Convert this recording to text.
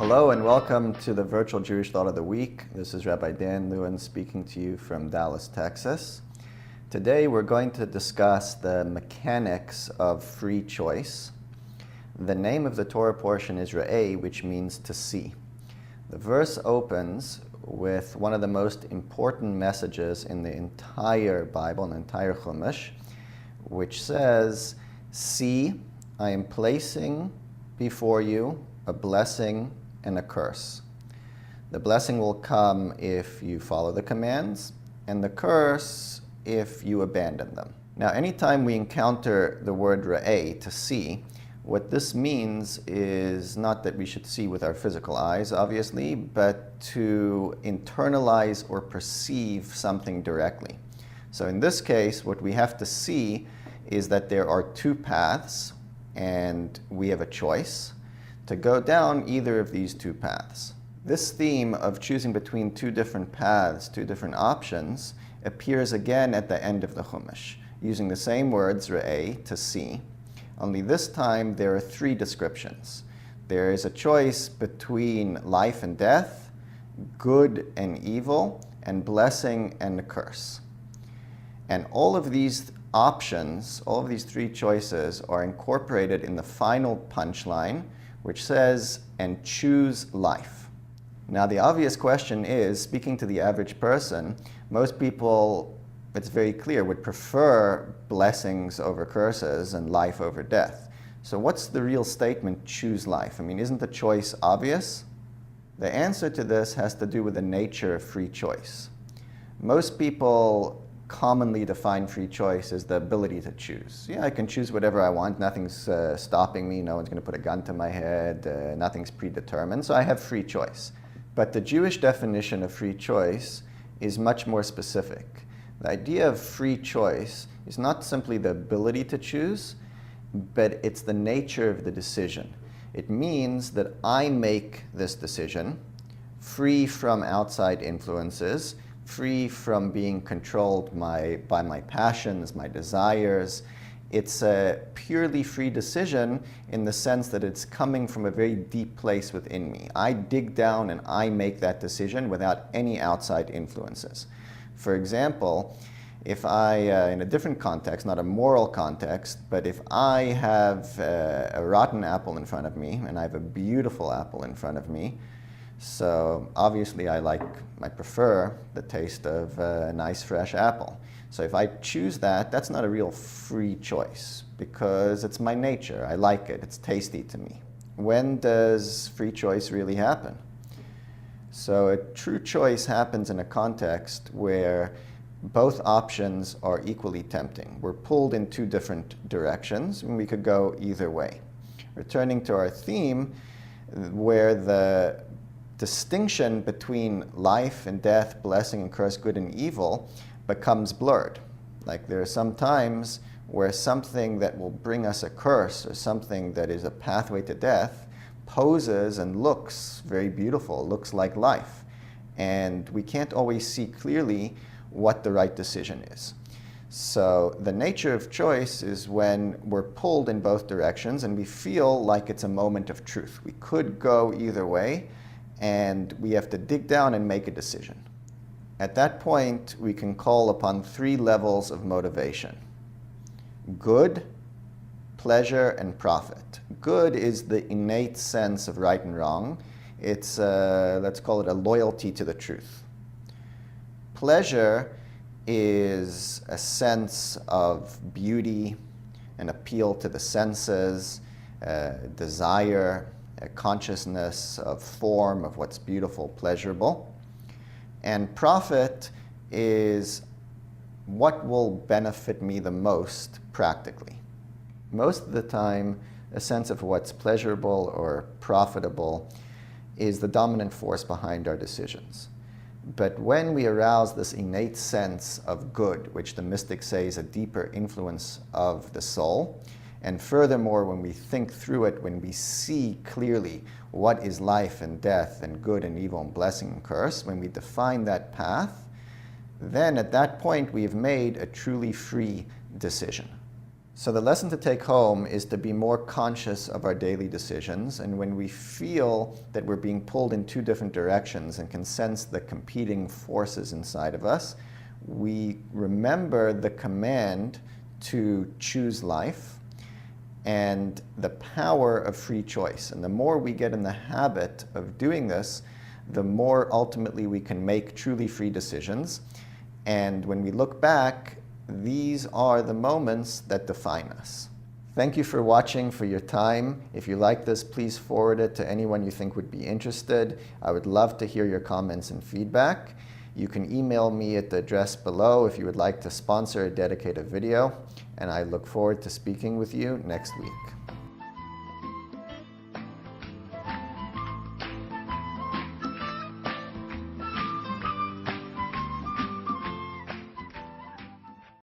Hello and welcome to the Virtual Jewish Thought of the Week. This is Rabbi Lewin speaking to you from Dallas, Texas. Today we're going to discuss the mechanics of free choice. The name of the Torah portion is Re'eh, which means to see. The verse opens with one of the most important messages in the entire Bible, in the entire Chumash, which says, "See, I am placing before you a blessing and a curse. The blessing will come if you follow the commands, and the curse if you abandon them." Now, anytime we encounter the word Re'eh, to see, what this means is not that we should see with our physical eyes, obviously, but to internalize or perceive something directly. So in this case, what we have to see is that there are two paths, and we have a choice to go down either of these two paths. This theme of choosing between two different paths, two different options, appears again at the end of the Chumash, using the same words, Re'eh, to see, only this time there are three descriptions. There is a choice between life and death, good and evil, and blessing and a curse. And all of these options, all of these three choices, are incorporated in the final punchline, which says, "and choose life." Now, the obvious question is, speaking to the average person, most people, it's very clear, would prefer blessings over curses and life over death. So what's the real statement, choose life? I mean, isn't the choice obvious? The answer to this has to do with the nature of free choice. Most people commonly define free choice as the ability to choose. Yeah, I can choose whatever I want. Nothing's stopping me. No one's going to put a gun to my head. Nothing's predetermined. So I have free choice. But the Jewish definition of free choice is much more specific. The idea of free choice is not simply the ability to choose, but it's the nature of the decision. It means that I make this decision free from outside influences, free from being controlled by my passions, my desires. It's a purely free decision in the sense that it's coming from a very deep place within me. I dig down and I make that decision without any outside influences. For example, if I, in a different context, not a moral context, but if I have a rotten apple in front of me and I have a beautiful apple in front of me, so obviously I prefer the taste of a nice fresh apple. So if I choose that, that's not a real free choice because it's my nature. I like it. It's tasty to me. When does free choice really happen? So a true choice happens in a context where both options are equally tempting. We're pulled in two different directions and we could go either way. Returning to our theme, where the distinction between life and death, blessing and curse, good and evil, becomes blurred. Like there are some times where something that will bring us a curse or something that is a pathway to death poses and looks very beautiful, looks like life. And we can't always see clearly what the right decision is. So the nature of choice is when we're pulled in both directions and we feel like it's a moment of truth. We could go either way, and we have to dig down and make a decision. At that point, we can call upon three levels of motivation: good, pleasure, and profit. Good is the innate sense of right and wrong. It's, let's call it a loyalty to the truth. Pleasure is a sense of beauty, an appeal to the senses, desire, a consciousness of form, of what's beautiful, pleasurable. And profit is what will benefit me the most practically. Most of the time, a sense of what's pleasurable or profitable is the dominant force behind our decisions. But when we arouse this innate sense of good, which the mystics say is a deeper influence of the soul, and furthermore, when we think through it, when we see clearly what is life and death and good and evil and blessing and curse, when we define that path, then at that point we've made a truly free decision. So the lesson to take home is to be more conscious of our daily decisions, and when we feel that we're being pulled in two different directions and can sense the competing forces inside of us, we remember the command to choose life and the power of free choice. And the more we get in the habit of doing this, the more ultimately we can make truly free decisions. And when we look back, these are the moments that define us. Thank you for watching, for your time. If you like this, please forward it to anyone you think would be interested. I would love to hear your comments and feedback. You can email me at the address below if you would like to sponsor a dedicated video, and I look forward to speaking with you next week.